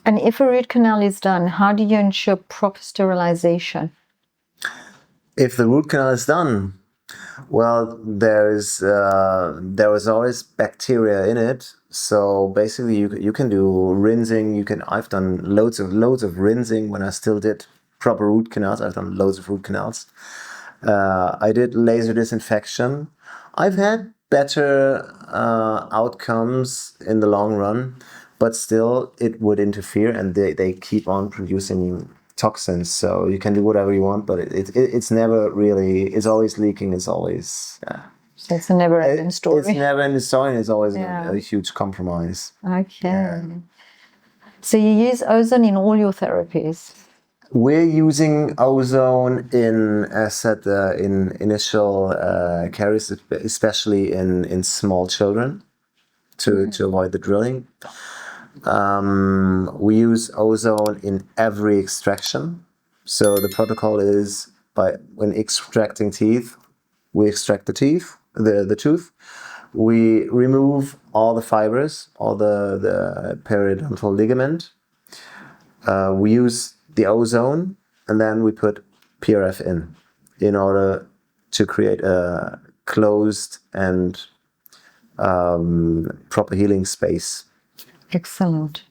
And if a root canal is done, how do you ensure proper sterilization? If the root canal is done, well, there was always bacteria in it. So basically, you can do rinsing. I've done loads of rinsing when I still did proper root canals. I've done loads of root canals. I did laser disinfection. I've had better outcomes in the long run, but still it would interfere, and they keep on producing toxins. So you can do whatever you want, but it's never really. It's always leaking. It's always. So it's a never-ending story. It's never ending story. And it's always Yeah. a huge compromise. Okay. So you use ozone in all your therapies? We're using ozone in, as said, in initial caries, especially in small children, to avoid the drilling. We use ozone in every extraction. So the protocol is when extracting teeth, we extract the teeth, the tooth. We remove all the fibers, all the periodontal ligament. We use the ozone, and then we put PRF in order to create a closed and proper healing space. Excellent.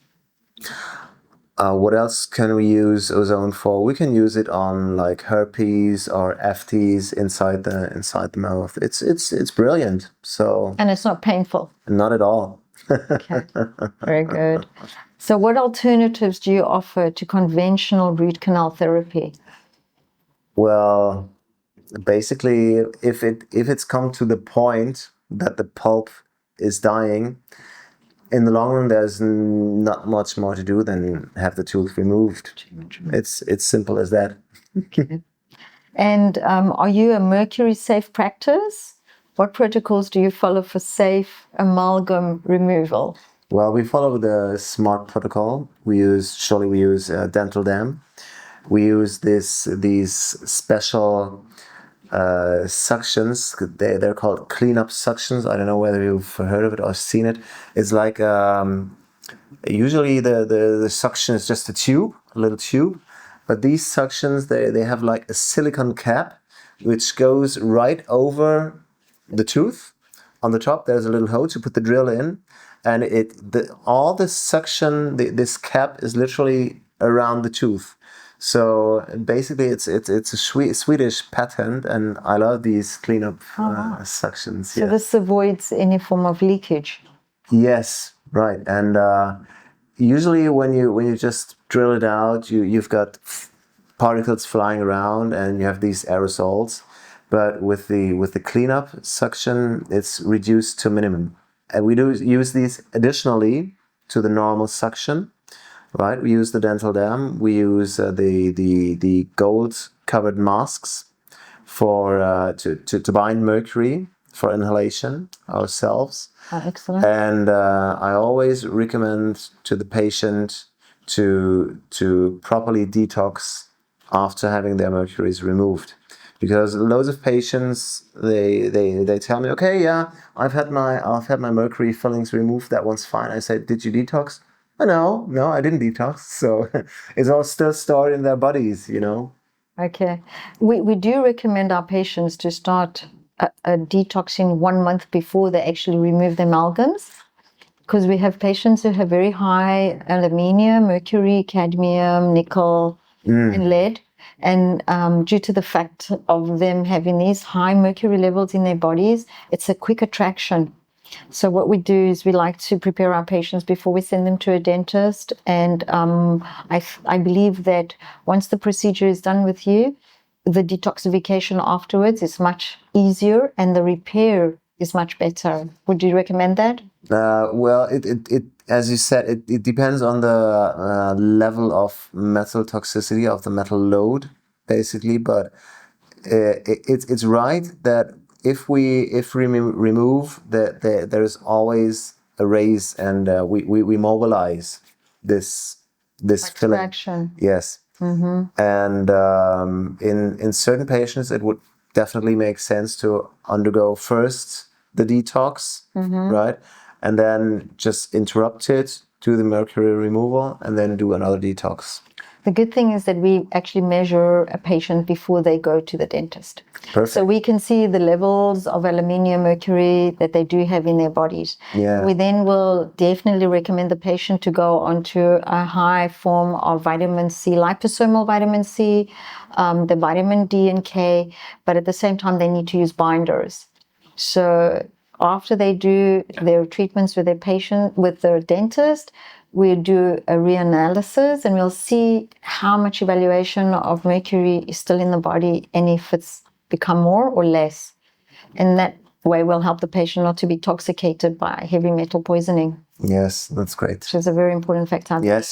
What else can we use ozone for? We can use it on like herpes or FTs inside the mouth. It's brilliant. So And it's not painful? Not at all. Okay, very good. So what alternatives do you offer to conventional root canal therapy? Well, basically, if it's come to the point that the pulp is dying, in the long run, there's not much more to do than have the tooth removed. It's simple as that. Okay. And are you a mercury safe practice? What protocols do you follow for safe amalgam removal? Well, we follow the SMART protocol. We use dental dam. We use these special suctions. They're called cleanup suctions. I don't know whether you've heard of it or seen it. It's like usually the suction is just a little tube, but these suctions they have like a silicone cap which goes right over the tooth. On the top there's a little hole to put the drill in, and all the suction, this cap is literally around the tooth. So basically, it's a Swedish patent, and I love these cleanup suctions. So this avoids any form of leakage. Yes, right. And usually, when you just drill it out, you've got particles flying around, and you have these aerosols. But with the cleanup suction, it's reduced to minimum. And we do use these additionally to the normal suction. Right, we use the dental dam. We use the gold covered masks for to bind mercury for inhalation ourselves. Excellent. And I always recommend to the patient to properly detox after having their mercuries removed, because loads of patients they tell me, okay, yeah, I've had my mercury fillings removed. That one's fine. I said, did you detox? Oh, no, I didn't detox. So it's all still stored in their bodies, Okay. We do recommend our patients to start a detoxing 1 month before they actually remove the amalgams, because we have patients who have very high aluminium, mercury, cadmium, nickel, and lead. And due to the fact of them having these high mercury levels in their bodies, it's a quick attraction. So what we do is we like to prepare our patients before we send them to a dentist. And I believe that once the procedure is done with you, the detoxification afterwards is much easier and the repair is much better. Would you recommend that? Well, it as you said, it depends on the level of metal toxicity, of the metal load, basically. But it's right that if we remove there is always a raise, and we mobilize this filling. Extraction. Yes. And in certain patients, it would definitely make sense to undergo first the detox, right? And then just interrupt it do the mercury removal, and then do another detox. The good thing is that we actually measure a patient before they go to the dentist. Perfect. So we can see the levels of aluminium, mercury that they do have in their bodies. Yeah. We then will definitely recommend the patient to go onto a high form of vitamin C, liposomal vitamin C, the vitamin D and K, but at the same time they need to use binders. So after they do their treatments with their patient, with their dentist, we do a reanalysis and we'll see how much evaluation of mercury is still in the body and if it's become more or less. And that way we'll help the patient not to be intoxicated by heavy metal poisoning. Yes, that's great. Which is a very important factor. Yes.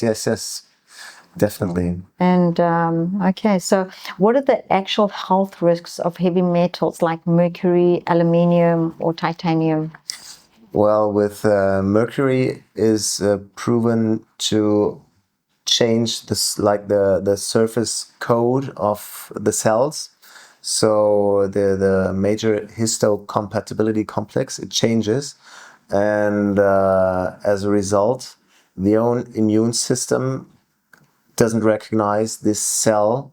Definitely. And okay, so what are the actual health risks of heavy metals like mercury, aluminium, or titanium? Well, with mercury is proven to change this, like the surface code of the cells. So the major histocompatibility complex, it changes, and as a result, the own immune system doesn't recognize this cell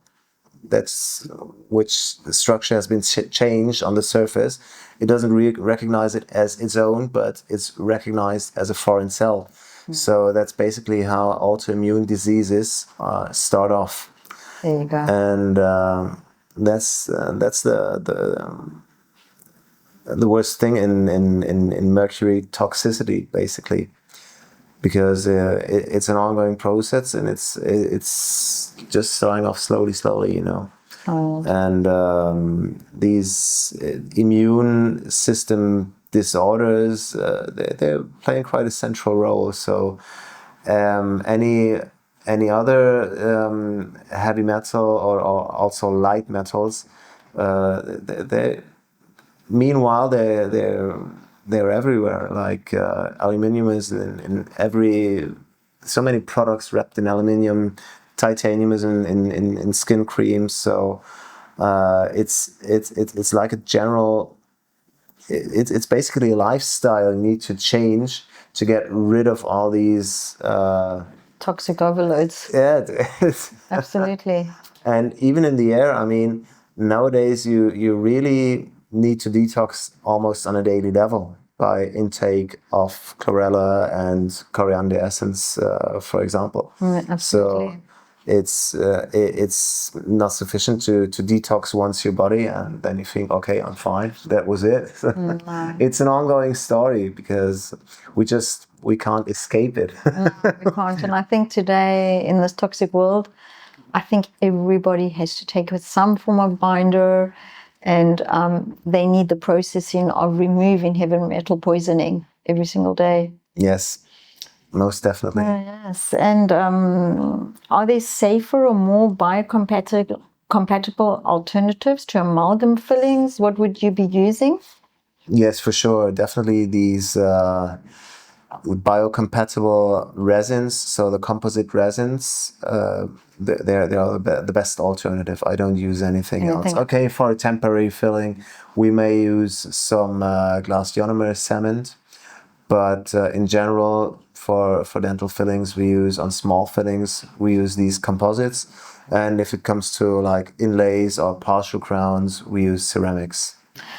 which structure has been changed on the surface. It doesn't recognize it as its own, but it's recognized as a foreign cell. So that's basically how autoimmune diseases start off. There you go. And that's the worst thing in mercury toxicity, basically, because it's an ongoing process and it's just starting off slowly, you know. Oh. And these immune system disorders, they're playing quite a central role. So any other heavy metal or also light metals, meanwhile they're everywhere. Like aluminium is in so many products wrapped in aluminium. Titanium is in skin creams. So it's like a general. It's basically a lifestyle you need to change to get rid of all these toxic overloads. Yeah, Absolutely. And even in the air, I mean, nowadays you really need to detox almost on a daily level by intake of chlorella and coriander essence, for example. Absolutely. So it's not sufficient to detox once your body and then you think, okay, I'm fine, that was it. No. It's an ongoing story because we can't escape it. No, we can't. And I think today in this toxic world, I think everybody has to take with some form of binder, and they need the processing of removing heavy metal poisoning every single day. Yes, most definitely. Yes. And are there safer or more biocompatible alternatives to amalgam fillings? What would you be using? Yes, for sure. Definitely these biocompatible resins. So the composite resins, they're the best alternative. I don't use anything else. Okay, for a temporary filling, we may use some glass ionomer cement, but in general, for dental fillings, we use on small fillings, we use these composites. And if it comes to like inlays or partial crowns, we use ceramics.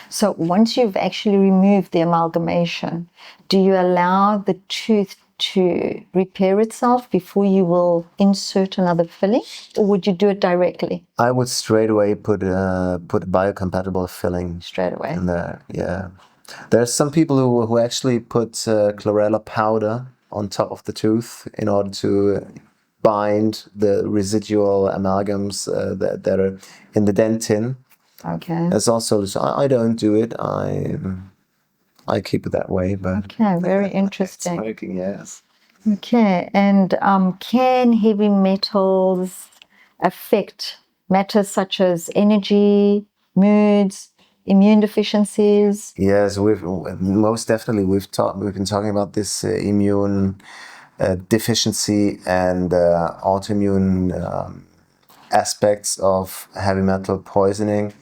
So once you've actually removed the amalgamation, do you allow the tooth to repair itself before you will insert another filling, or would you do it directly? I would straight away put a biocompatible filling straight away in there. Yeah, there's some people who actually put chlorella powder on top of the tooth in order to bind the residual amalgams that are in the dentin. Okay. That's also, I don't do it. I keep it that way, but okay, very interesting. Smoking, yes. Okay, and can heavy metals affect matters such as energy, moods, immune deficiencies? Yes, most definitely we've been talking about this immune deficiency and autoimmune aspects of heavy metal poisoning.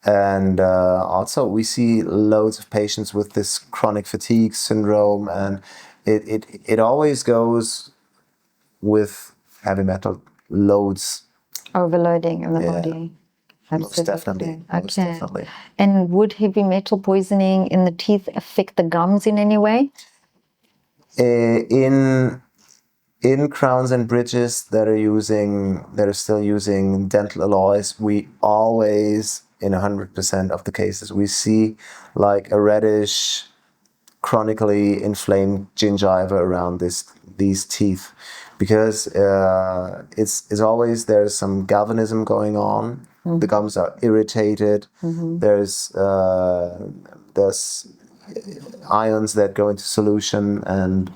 And also we see loads of patients with this chronic fatigue syndrome, and it always goes with heavy metal loads. Overloading in the Yeah. body. Most definitely. Absolutely. Most Okay. definitely. And would heavy metal poisoning in the teeth affect the gums in any way? In crowns and bridges that are still using dental alloys, we always, in 100% of the cases, we see like a reddish, chronically inflamed gingiva around these teeth, because it's always, there's some galvanism going on. The gums are irritated. There's ions that go into solution, and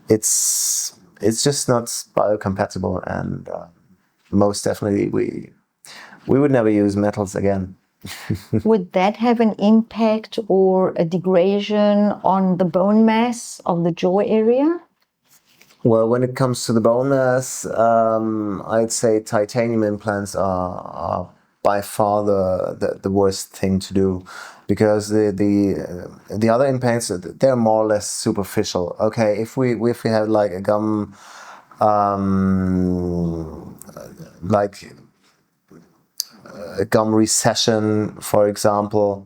it's just not biocompatible, and most definitely we would never use metals again. Would that have an impact or a degradation on the bone mass of the jaw area? Well, when it comes to the bone mass, I'd say titanium implants are by far the worst thing to do, because the other implants, they're more or less superficial. Okay, if we have like a gum, like a gum recession, for example.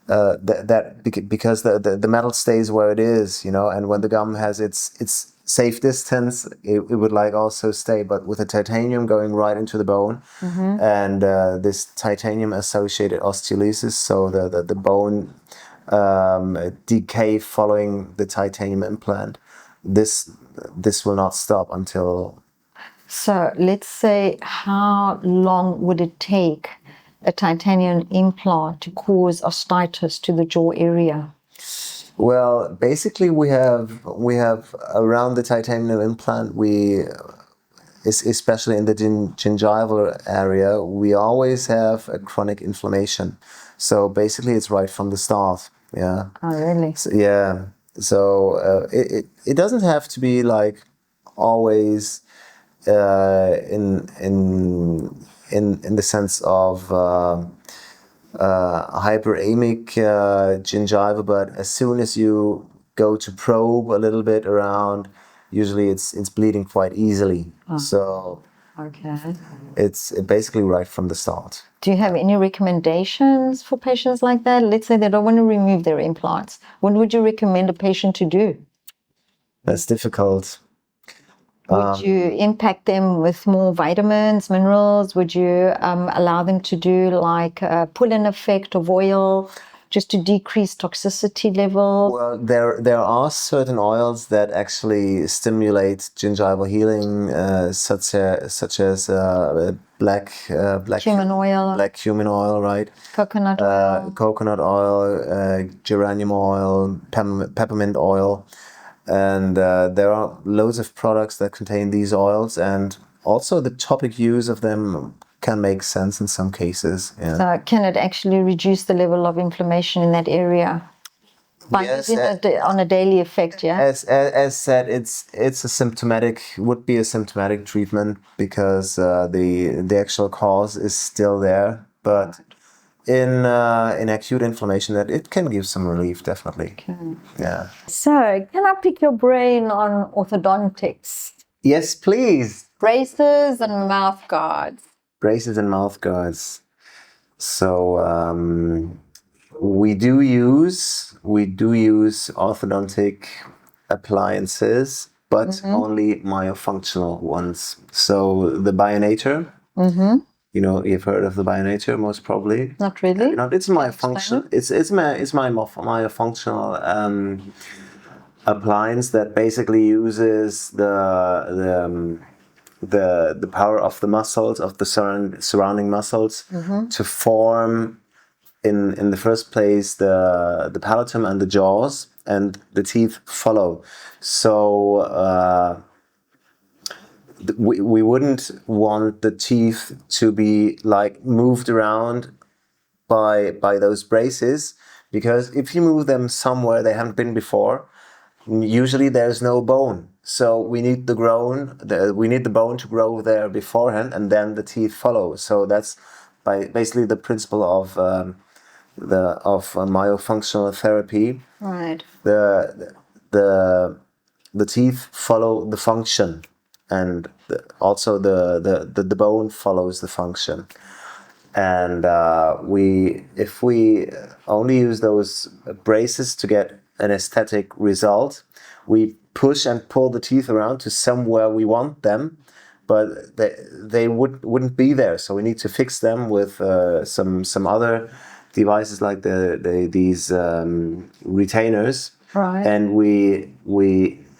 Because the metal stays where it is, and when the gum has its safe distance, it would like also stay. But with the titanium going right into the bone, and this titanium associated osteolysis, so the bone decay following the titanium implant, this will not stop until. So let's say, how long would it take a titanium implant to cause osteitis to the jaw area? Well, basically we have around the titanium implant, especially in the gingival area, we always have a chronic inflammation. So basically it's right from the start. Yeah. Oh, really? So, yeah. So it doesn't have to be like always in the sense of hyperemic gingiva, but as soon as you go to probe a little bit around, usually it's bleeding quite easily. So Okay. it's basically right from the start. Do you have any recommendations for patients like that? Let's say they don't want to remove their implants. What would you recommend a patient to do? That's difficult. Would you impact them with more vitamins, minerals? Would you allow them to do like a pull-in effect of oil just to decrease toxicity levels? Well, there are certain oils that actually stimulate gingival healing, such as black Cumin oil, black cumin oil, right? coconut oil. Coconut oil, geranium oil, peppermint oil, and there are loads of products that contain these oils, and also the topic use of them can make sense in some cases. Yeah. So can it actually reduce the level of inflammation in that area by Yes, using it on a daily effect? Yeah. as said, would be a symptomatic treatment, because the actual cause is still there, but in acute inflammation, that it can give some relief, definitely. Okay. Yeah. So can I pick your brain on orthodontics? Yes, please. Braces and mouth guards. Braces and mouth guards. So we do use orthodontic appliances, but only myofunctional ones. So the Bionator. You've heard of the Bionator, most probably. Not really. It's myofunctional. It's my myofunctional appliance that basically uses the power of the muscles, of the surrounding muscles, to form in the first place the palatum and the jaws, and the teeth follow. So we wouldn't want the teeth to be like moved around by those braces, because if you move them somewhere they haven't been before, usually there's no bone. So we need the bone to grow there beforehand, and then the teeth follow. So that's basically the principle of myofunctional therapy. Right. the teeth follow the function, and also the bone follows the function. And if we only use those braces to get an aesthetic result, we push and pull the teeth around to somewhere we want them, but they wouldn't be there. So we need to fix them with some other devices like these retainers, Right. and we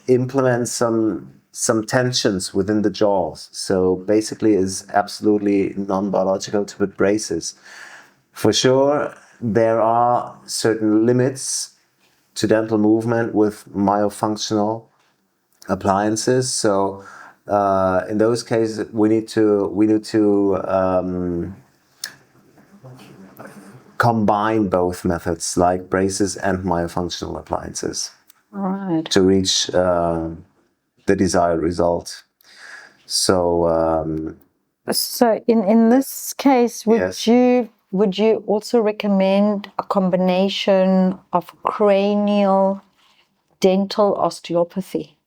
implement some tensions within the jaws. So basically, is absolutely non-biological to put braces. For sure, there are certain limits to dental movement with myofunctional appliances. So in those cases, we need to combine both methods, like braces and myofunctional appliances, Right. to reach the desired result. So So in this case, Yes. would you also recommend a combination of cranial dental osteopathy?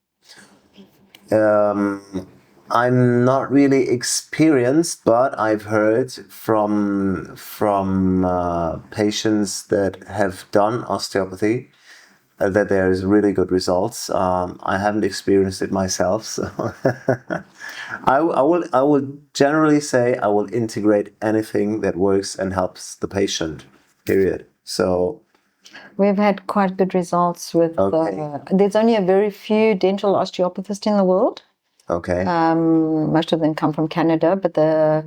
I'm not really experienced, but I've heard from patients that have done osteopathy that there is really good results. I haven't experienced it myself, so I will generally say I will integrate anything that works and helps the patient. Period. So We've had quite good results with. Okay. There's only a very few dental osteopathists in the world. okay. Most of them come from Canada, but the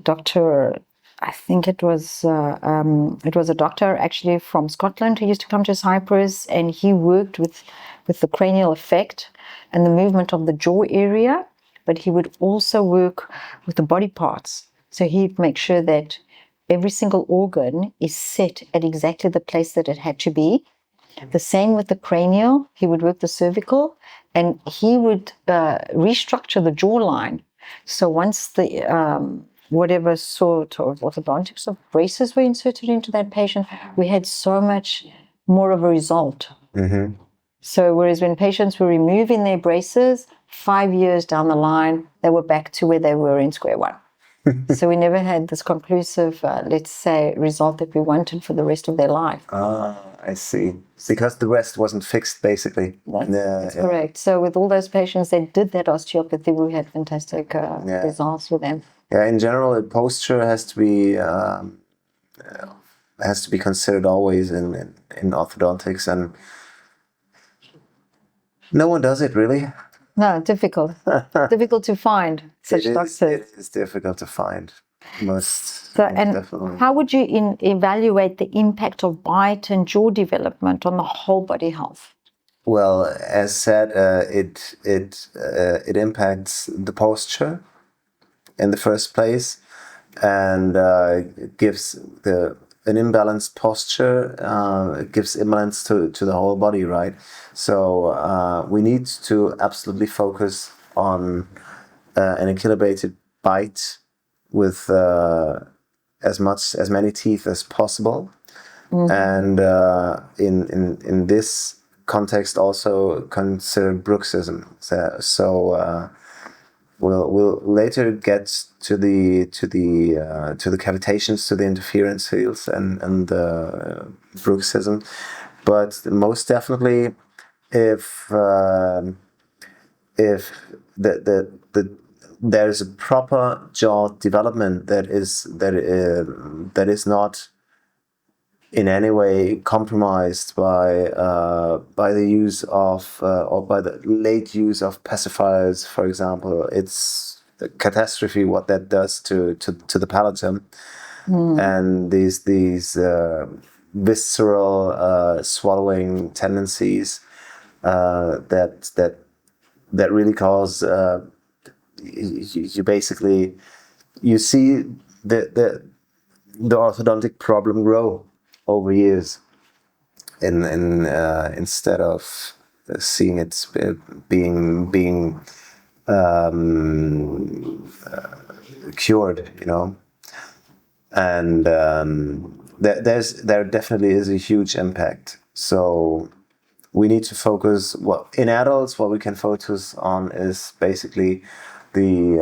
doctor, I think it was a doctor actually from Scotland who used to come to Cyprus, and he worked with the cranial effect and the movement of the jaw area, but he would also work with the body parts. So he'd make sure that every single organ is set at exactly the place that it had to be. The same with the cranial. He would work the cervical, and he would restructure the jawline. So once the whatever sort of orthodontics of braces were inserted into that patient, we had so much more of a result. So whereas when patients were removing their braces, 5 years down the line, they were back to where they were in square one. So we never had this conclusive, let's say, result that we wanted for the rest of their life. I see. Because the rest wasn't fixed, basically. That's correct. So with all those patients that did that osteopathy, we had fantastic results with them. Yeah, in general, posture has to be considered always in orthodontics, and no one does it really. No, difficult. Difficult to find such doctors. It is difficult to find. So, and definitely. how would you evaluate the impact of bite and jaw development on the whole body health? Well, as said, it impacts the posture in the first place, and it gives an imbalanced posture. It gives imbalance to the whole body, right? So we need to absolutely focus on an equilibrated bite with as many teeth as possible, and in this context also consider bruxism. So we'll later get to the cavitations, to the interference fields, and the bruxism, but most definitely, if there's a proper jaw development that is not in any way compromised by the use of or by the late use of pacifiers, for example, it's a catastrophe what that does to the palatum, and these visceral swallowing tendencies that really cause you basically see the orthodontic problem grow over years, instead of seeing it being cured, and there definitely is a huge impact. So we need to focus. Well, in adults, what we can focus on is basically the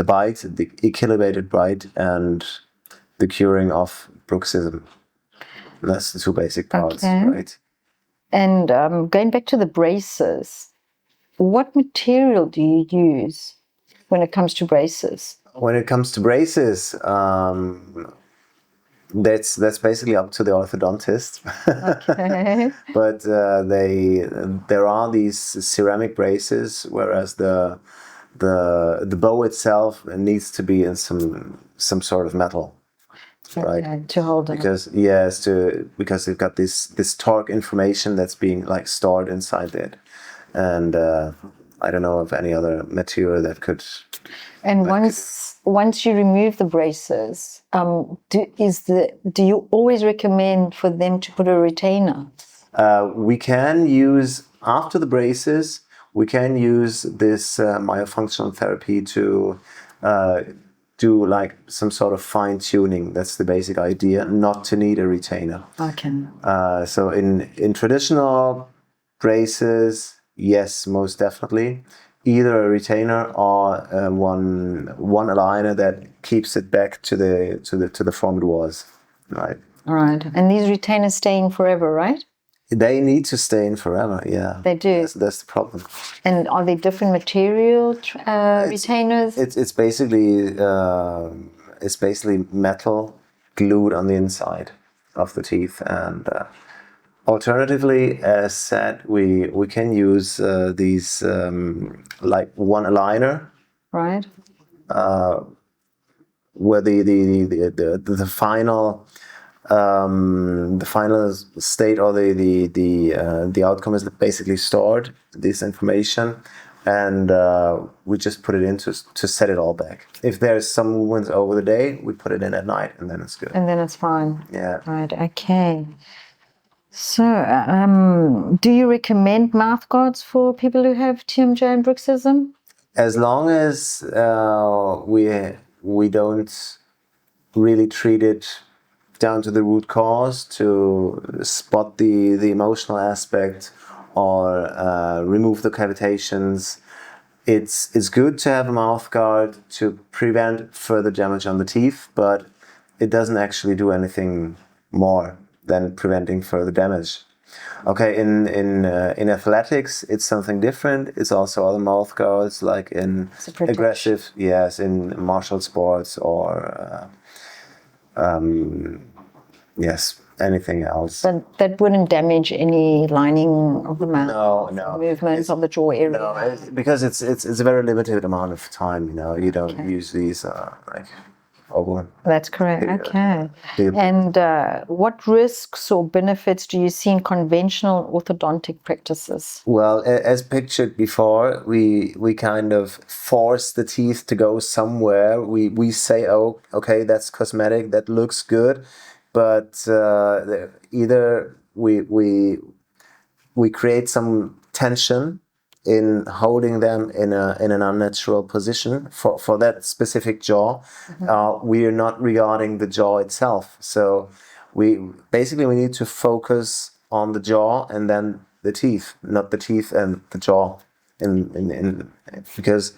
bite, the equilibrated bite, and the curing of bruxism. That's the two basic parts, right? And going back to the braces, what material do you use when it comes to braces? When it comes to braces, that's basically up to the orthodontist. Okay. But there are these ceramic braces, whereas the bow itself needs to be in some sort of metal, right? Okay, to hold it. Because they've got this torque information that's being like stored inside it, and I don't know of any other material that could. And once you remove the braces, do you always recommend for them to put a retainer? We can use, after the braces, we can use this myofunctional therapy to do like some sort of fine tuning. That's the basic idea, not to need a retainer. Okay. So in traditional braces, yes, most definitely. Either a retainer or one aligner that keeps it back to the form it was, right? All right. And these retainers stay in forever, right? They need to stay in forever. Yeah, They do. That's the problem. And are they different material retainers? It's basically metal glued on the inside of the teeth, and alternatively, as said, we can use these like one aligner, Right. where the final state or the outcome is basically stored, this information, and we just put it in to set it all back. If there's some movements over the day, we put it in at night, and then it's good. And then it's fine. Yeah. Right. Okay. So, do you recommend mouth guards for people who have TMJ and bruxism? As long as we don't really treat it down to the root cause, to spot the emotional aspect or remove the cavitations, it's good to have a mouth guard to prevent further damage on the teeth, but it doesn't actually do anything more than preventing further damage. Okay, in athletics, it's something different. It's also other mouth guards, like in aggressive, yes, in martial sports or yes, anything else. But that wouldn't damage any lining of the mouth. No. Movements of the jaw area. No, because it's a very limited amount of time. You don't use these like over. That's correct. Okay. And what risks or benefits do you see in conventional orthodontic practices? Well, as pictured before, we kind of force the teeth to go somewhere. We say, oh, okay, that's cosmetic, that looks good, but either we create some tension in holding them in an unnatural position for that specific jaw. We are not regarding the jaw itself. So we need to focus on the jaw and then the teeth, not the teeth and the jaw. Because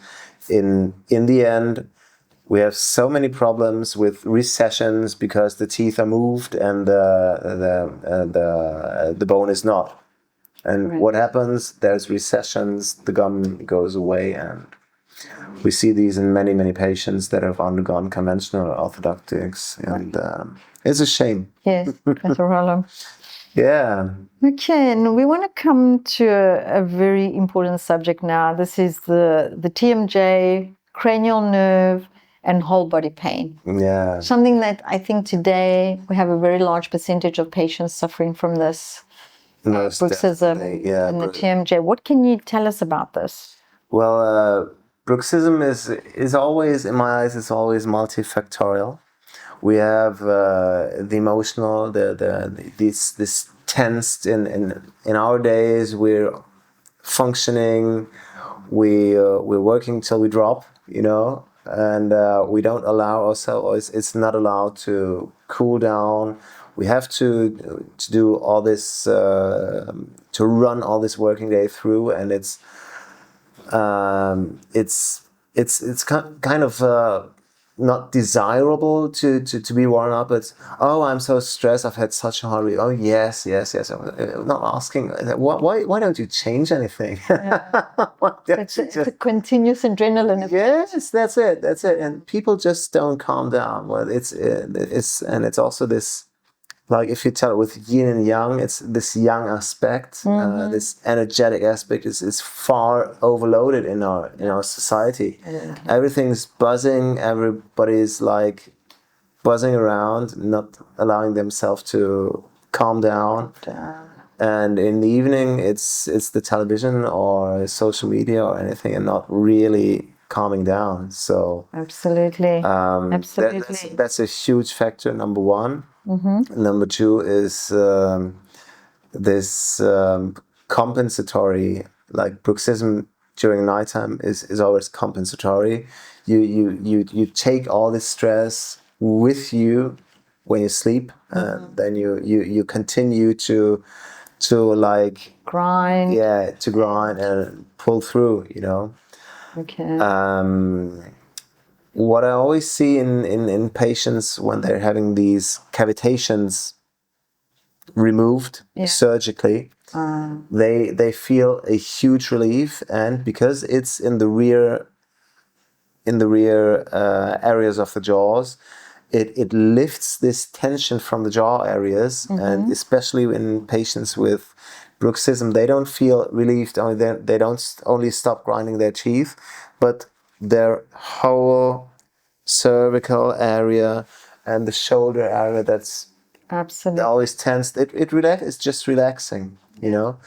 in the end, we have so many problems with recessions because the teeth are moved and the bone is not. And what happens? There's recessions, the gum goes away, and we see these in many, many patients that have undergone conventional orthodontics, and it's a shame. Yes, that's a problem. Yeah. Okay, and we want to come to a very important subject now. This is the TMJ, cranial nerve, and whole body pain. Yeah. Something that I think today we have a very large percentage of patients suffering from this. Bruxism and the TMJ. What can you tell us about this? Well, bruxism is always, in my eyes, it's always multifactorial. We have the emotional, this tensed in our days. We're functioning, we're working till we drop, and we don't allow ourselves. It's not allowed to cool down. we have to do all this to run all this working day through, and it's kind of not desirable to be worn up. It's, oh, I'm so stressed, I've had such a hard week. Oh yes. I'm not asking why don't you change anything? Why don't It's, you it's a continuous adrenaline effect. Yes, that's it. And people just don't calm down. Well, it's also this, like, if you tell it with yin and yang, it's this yang aspect, this energetic aspect is far overloaded in our society. Everything's buzzing. Everybody's like buzzing around, not allowing themselves to calm down. And in the evening, it's the television or social media or anything, and not really calming down. So Absolutely. Absolutely. that's a huge factor. Number one. Number two is this compensatory, like bruxism during nighttime is always compensatory. You take all this stress with you when you sleep, and then you continue to like Grind. to grind and pull through, Okay. What I always see in patients when they're having these cavitations removed surgically, they feel a huge relief, and because it's in the rear areas of the jaws, it lifts this tension from the jaw areas, and especially in patients with bruxism, they don't feel relieved. They don't only stop grinding their teeth, but their whole cervical area and the shoulder area that's Absolutely. always tensed. It's just relaxing,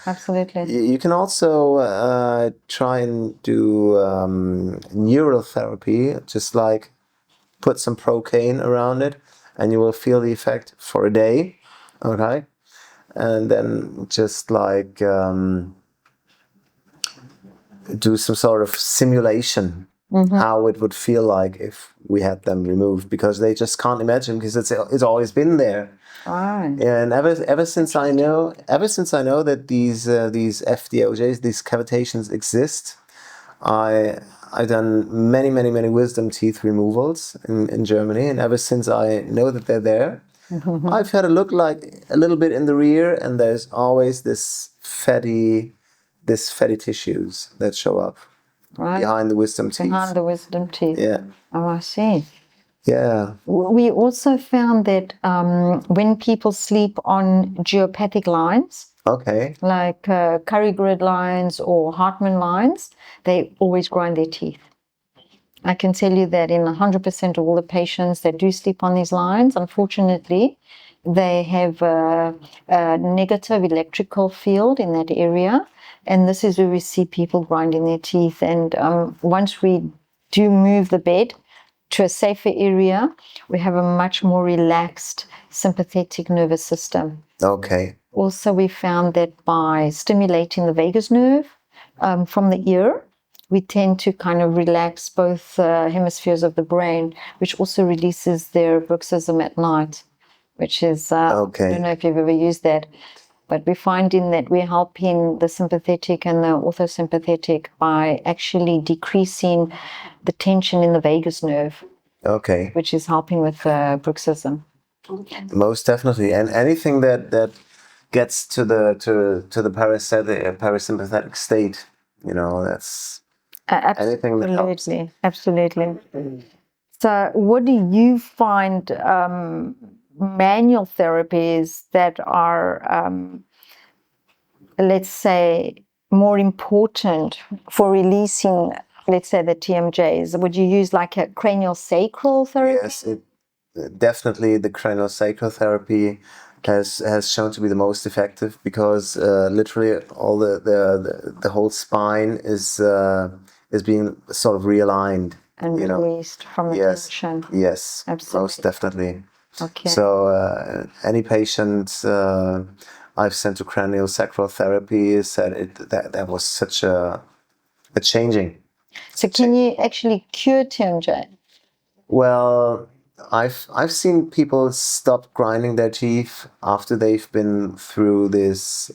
Absolutely. You can also try and do neural therapy, just like put some procaine around it, and you will feel the effect for a day, okay? And then just like do some sort of simulation, how it would feel like if we had them removed, because they just can't imagine, because it's always been there. Right. And ever since I know that these FDOJs, these cavitations exist, I've done many wisdom teeth removals in Germany, and ever since I know that they're there, I've had a look like a little bit in the rear, and there's always this fatty tissues that show up behind the wisdom teeth. Behind the wisdom teeth. Yeah. Oh, I see. Yeah. We also found that when people sleep on geopathic lines, Okay. like curry grid lines or Hartmann lines, they always grind their teeth. I can tell you that in 100% of all the patients that do sleep on these lines, unfortunately, they have a negative electrical field in that area. And this is where we see people grinding their teeth. And once we do move the bed to a safer area, we have a much more relaxed sympathetic nervous system. Okay. Also, we found that by stimulating the vagus nerve from the ear, we tend to kind of relax both hemispheres of the brain, which also releases their bruxism at night, which is, Okay. I don't know if you've ever used that, but we're finding that we're helping the sympathetic and the orthosympathetic by actually decreasing the tension in the vagus nerve, Okay. which is helping with bruxism. Most definitely, and anything that gets to the parasympathetic state, that's anything that helps. Absolutely. So, what do you find manual therapies that are, let's say, more important for releasing, let's say, the TMJs? Would you use like a cranial sacral therapy? Yes, definitely the craniosacral therapy has shown to be the most effective, because literally all the whole spine is being sort of realigned And released from the tension. Yes, Absolutely. most definitely. Okay. So any patient I've sent to craniosacral therapy said that was such a changing. So can you actually cure TMJ? Well, I've seen people stop grinding their teeth after they've been through this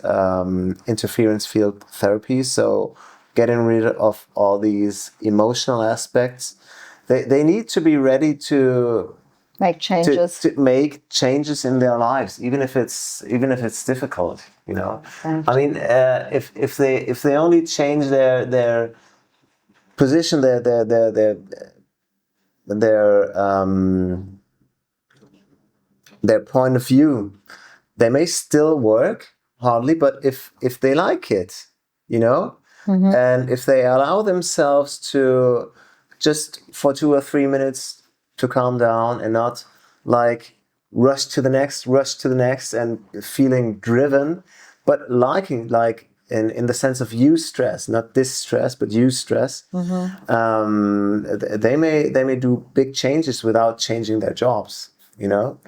interference field therapy. So getting rid of all these emotional aspects, they need to be ready to Make changes. to make changes in their lives, even if it's difficult. You know, I mean, if they only change their position, their point of view, they may still work hardly, but if they like it, you know, and if they allow themselves to just for 2 or 3 minutes to calm down and not like rush to the next and feeling driven, but liking like in the sense of eustress, not distress, but eustress, they may do big changes without changing their jobs. You know,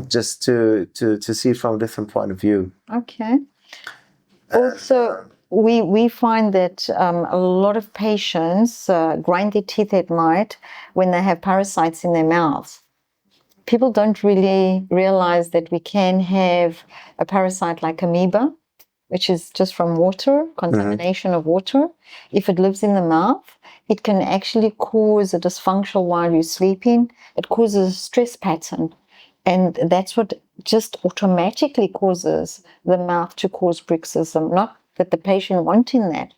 just to see it from a different point of view. Okay. Also, we find that a lot of patients grind their teeth at night when they have parasites in their mouths. People don't really realize that we can have a parasite like amoeba, which is just from water, contamination of water. If it lives in the mouth, it can actually cause a dysfunction while you're sleeping. It causes a stress pattern. And that's what just automatically causes the mouth to cause bruxism, not that the patient wanting that.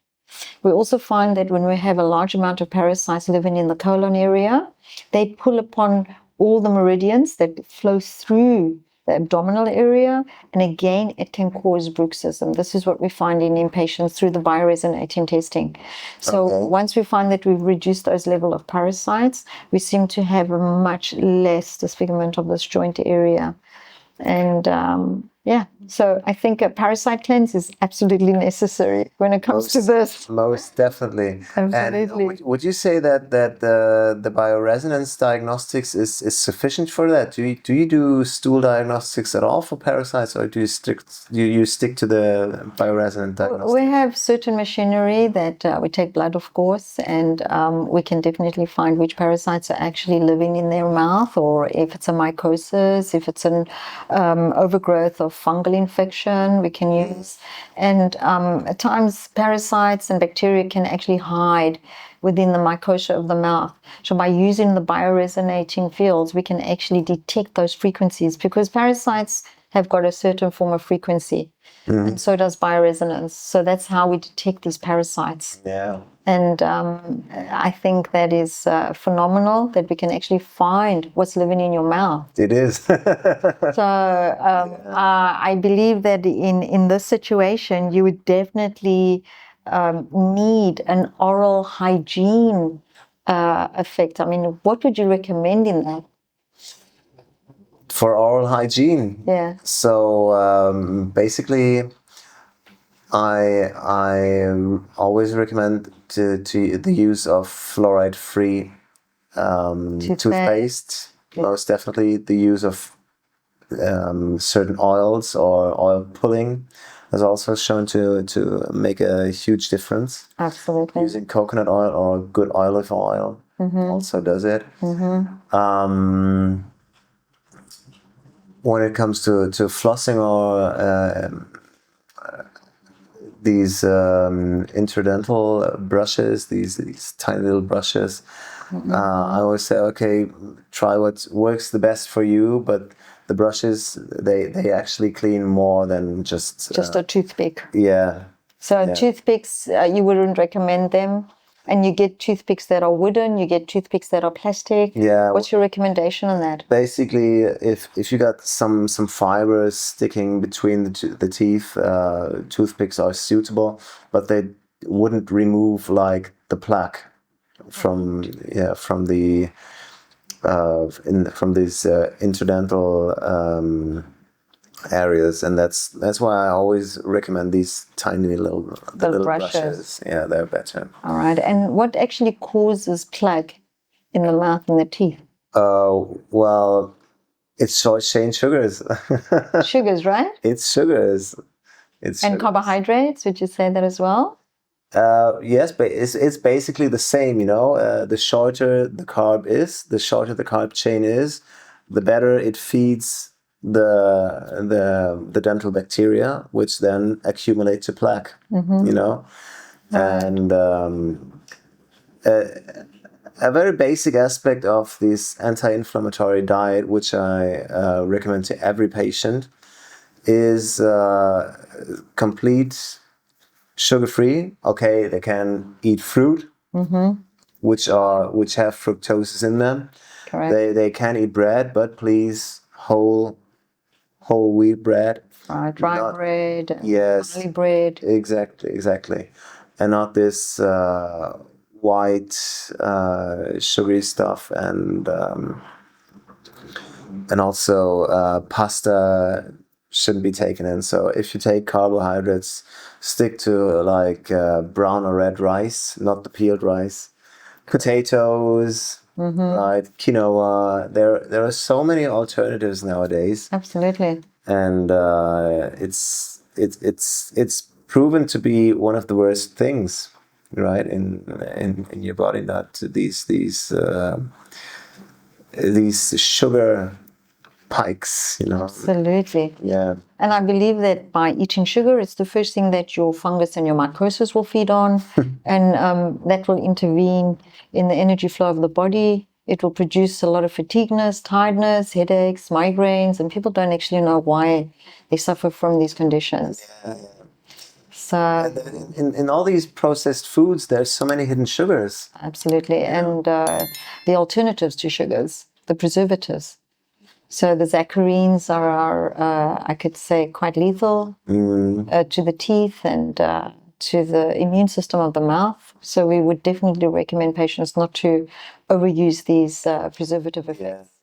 We also find that when we have a large amount of parasites living in the colon area, they pull upon all the meridians that flow through the abdominal area, and again, it can cause bruxism. This is what we find in patients through the bioresonating testing. So once we find that we've reduced those level of parasites, we seem to have a much less disfigurement of this joint area. And so I think a parasite cleanse is absolutely necessary when it comes to this. Most definitely. Absolutely. And would you say that the bioresonance diagnostics is sufficient for that? Do you do stool diagnostics at all for parasites, or do you stick to the bioresonance diagnostics? We have certain machinery that we take blood, of course, and we can definitely find which parasites are actually living in their mouth, or if it's a mycosis, if it's an overgrowth of fungal infection we can use. And at times parasites and bacteria can actually hide within the mucosa of the mouth. So by using the bioresonating fields, we can actually detect those frequencies, because parasites have got a certain form of frequency, and so does bioresonance. So that's how we detect these parasites. Yeah. And I think that is phenomenal that we can actually find what's living in your mouth. It is. So I believe that in this situation, you would definitely need an oral hygiene effect. I mean, what would you recommend in that? For oral hygiene. Yeah. So basically, I always recommend to the use of fluoride-free toothpaste. Most definitely, the use of certain oils or oil pulling is also shown to make a huge difference. Absolutely. Using coconut oil or good olive oil also does it. When it comes to flossing or these interdental brushes, these tiny little brushes, I always say, okay, try what works the best for you, but the brushes, they actually clean more than just a toothpick. Yeah. So toothpicks, you wouldn't recommend them? And you get toothpicks that are wooden, you get toothpicks that are plastic. Yeah. What's your recommendation on that? Basically, if you got some fibers sticking between the teeth, toothpicks are suitable, but they wouldn't remove like the plaque from the from these interdental areas, and that's why I always recommend these tiny little brushes. Yeah, they're better. All right. And what actually causes plaque in the mouth and the teeth? Well, it's short chain sugars. Sugars, right? It's sugars. And carbohydrates, would you say that as well? Yes, but it's basically the same, you know. The shorter the carb is, the shorter the carb chain is, the better it feeds the dental bacteria, which then accumulate to plaque, you know. And a very basic aspect of this anti-inflammatory diet, which I recommend to every patient, is complete sugar-free. Okay, they can eat fruit, which have fructose in them. Correct. They can eat bread, but please whole wheat bread. Dry bread. Yes. Barley bread. Exactly, and not this white sugary stuff, and also pasta shouldn't be taken in. So if you take carbohydrates, stick to like brown or red rice, not the peeled rice. Potatoes, right? Quinoa. There are so many alternatives nowadays, Absolutely. and it's proven to be one of the worst things, right, in your body. Not these sugar pikes, you know. Absolutely. Yeah. And I believe that by eating sugar, it's the first thing that your fungus and your mycosis will feed on, and that will intervene in the energy flow of the body. It will produce a lot of fatigueness, tiredness, headaches, migraines, and people don't actually know why they suffer from these conditions. Yeah. So, In all these processed foods, there's so many hidden sugars. absolutely. And the alternatives to sugars, the preservatives. So the zacharines are I could say, quite lethal to the teeth and to the immune system of the mouth. So we would definitely recommend patients not to overuse these preservative effects. Yeah.